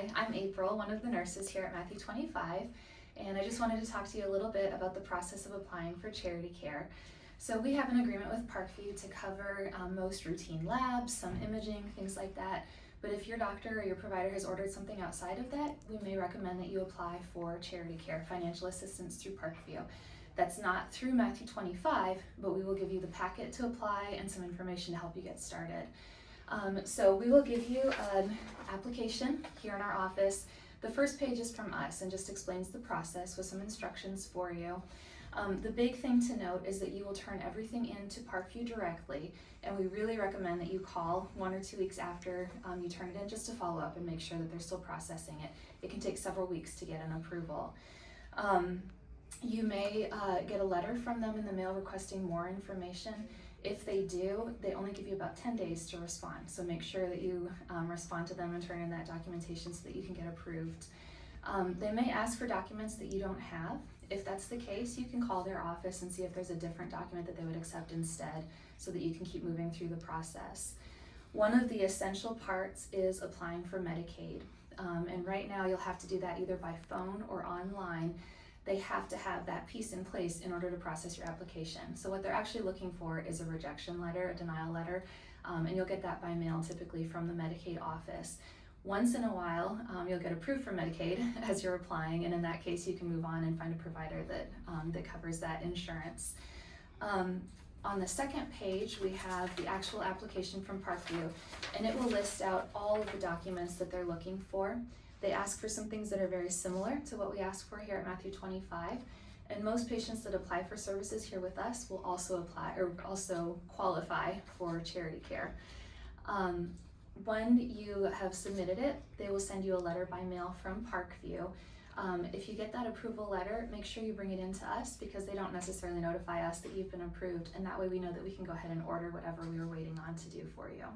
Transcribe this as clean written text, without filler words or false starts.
Hi, I'm April, one of the nurses here at Matthew 25, and I just wanted to talk to you a little bit about the process of applying for charity care. So we have an agreement with Parkview to cover most routine labs, some imaging, things like that. But if your doctor or your provider has ordered something outside of that, we may recommend that you apply for charity care, financial assistance through Parkview. That's not through Matthew 25, but we will give you the packet to apply and some information to help you get started. So we will give you an application here in our office. The first page is from us and just explains the process with some instructions for you. The big thing to note is that you will turn everything into Parkview directly, and we really recommend that you call 1 or 2 weeks after you turn it in just to follow up and make sure that they're still processing it. It can take several weeks to get an approval. You may get a letter from them in the mail requesting more information. If they do, they only give you about 10 days to respond. So make sure that you respond to them and turn in that documentation so that you can get approved. They may ask for documents that you don't have. If that's the case, you can call their office and see if there's a different document that they would accept instead so that you can keep moving through the process. One of the essential parts is applying for Medicaid. And right now you'll have to do that either by phone or online. They have to have that piece in place in order to process your application. So what they're actually looking for is a rejection letter, a denial letter, and you'll get that by mail typically from the Medicaid office. Once in a while, you'll get approved for Medicaid as you're applying, and in that case you can move on and find a provider that covers that insurance. On the second page, we have the actual application from Parkview, and it will list out all of the documents that they're looking for. They ask for some things that are very similar to what we ask for here at Matthew 25, and most patients that apply for services here with us will also qualify for charity care. When you have submitted it, they will send you a letter by mail from Parkview. If you get that approval letter, make sure you bring it in to us because they don't necessarily notify us that you've been approved, and that way we know that we can go ahead and order whatever we were waiting on to do for you.